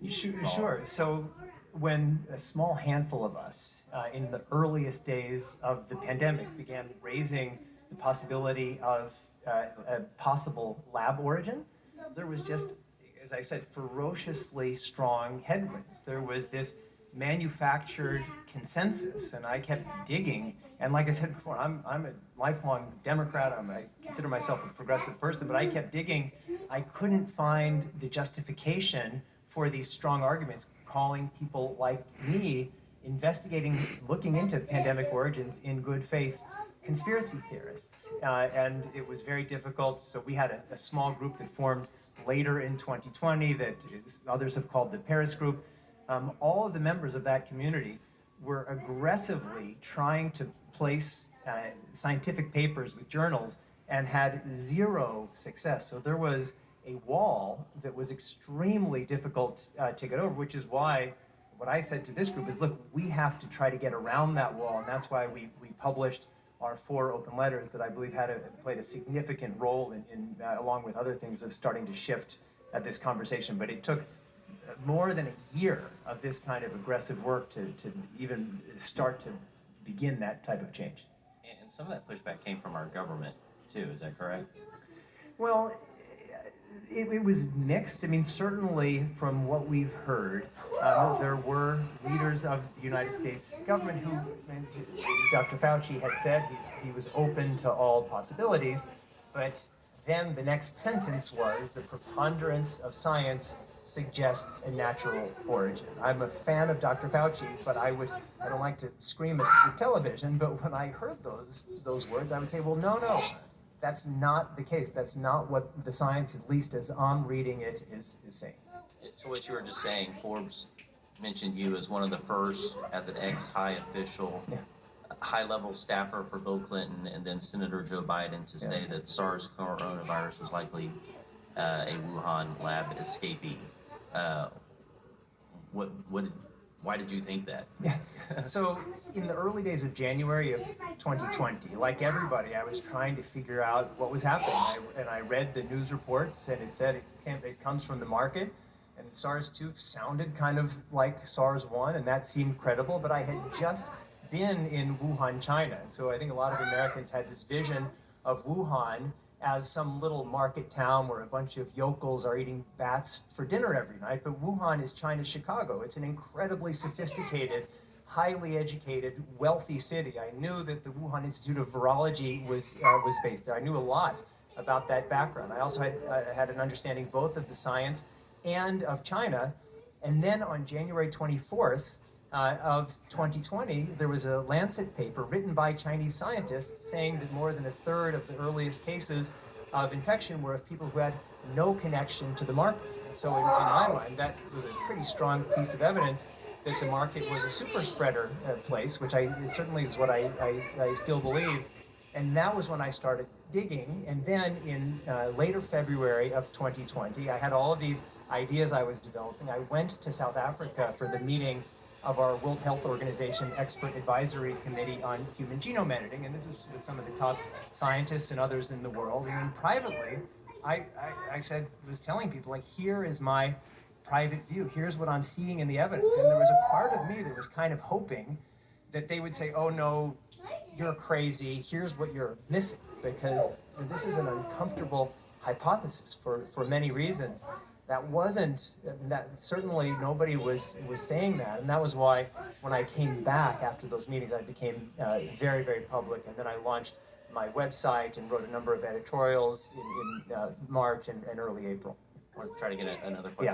Sure. So when a small handful of us in the earliest days of the pandemic began raising the possibility of a possible lab origin, there was just, as I said, ferociously strong headwinds. There was this manufactured consensus, and I kept digging. And like I said before, I'm a lifelong Democrat. I consider myself a progressive person, but I kept digging. I couldn't find the justification for these strong arguments, calling people like me investigating, looking into pandemic origins in good faith conspiracy theorists. And it was very difficult. So we had a small group that formed later in 2020 that others have called the Paris Group. All of the members of that community were aggressively trying to place scientific papers with journals and had zero success. So there was a wall that was extremely difficult to get over, which is why what I said to this group is, look, we have to try to get around that wall, and that's why we published our 4 open letters that I believe played a significant role in along with other things, of starting to shift this conversation. But it took more than a year of this kind of aggressive work to even start to begin that type of change. And some of that pushback came from our government too, is that correct? Well, it was mixed. I mean, certainly from what we've heard, there were leaders of the United States government who, Dr. Fauci had said he was open to all possibilities, but then the next sentence was the preponderance of science suggests a natural origin. I'm a fan of Dr. Fauci, but I don't like to scream at the television, but when I heard those words, I would say, well, no. That's not the case. That's not what the science, at least as I'm reading it, is saying. So what you were just saying, Forbes mentioned you as one of the first, as an ex-high official, high-level staffer for Bill Clinton, and then Senator Joe Biden, to say that SARS coronavirus was likely a Wuhan lab escapee. Why did you think that? So in the early days of January of 2020, like everybody, I was trying to figure out what was happening. I read the news reports, and it said it comes from the market. And SARS-2 sounded kind of like SARS-1, and that seemed credible. But I had just been in Wuhan, China. And so I think a lot of Americans had this vision of Wuhan as some little market town where a bunch of yokels are eating bats for dinner every night. But Wuhan is China's Chicago. It's an incredibly sophisticated, highly educated, wealthy city. I knew that the Wuhan Institute of Virology was based there. I knew a lot about that background. I also had an understanding both of the science and of China. And then on January 24th, of 2020, there was a Lancet paper written by Chinese scientists saying that more than a third of the earliest cases of infection were of people who had no connection to the market. And so in my mind, that was a pretty strong piece of evidence that the market was a super spreader place, which certainly is what I still believe. And that was when I started digging. And then in later February of 2020, I had all of these ideas I was developing. I went to South Africa for the meeting of our World Health Organization Expert Advisory Committee on Human Genome Editing, and this is with some of the top scientists and others in the world. And then privately, I was telling people, like, here is my private view. Here's what I'm seeing in the evidence. And there was a part of me that was kind of hoping that they would say, oh no, you're crazy. Here's what you're missing, because this is an uncomfortable hypothesis for many reasons. That certainly nobody was saying that, and that was why when I came back after those meetings, I became very, very public, and then I launched my website and wrote a number of editorials in March and early April. I want to try to get another question. Yeah.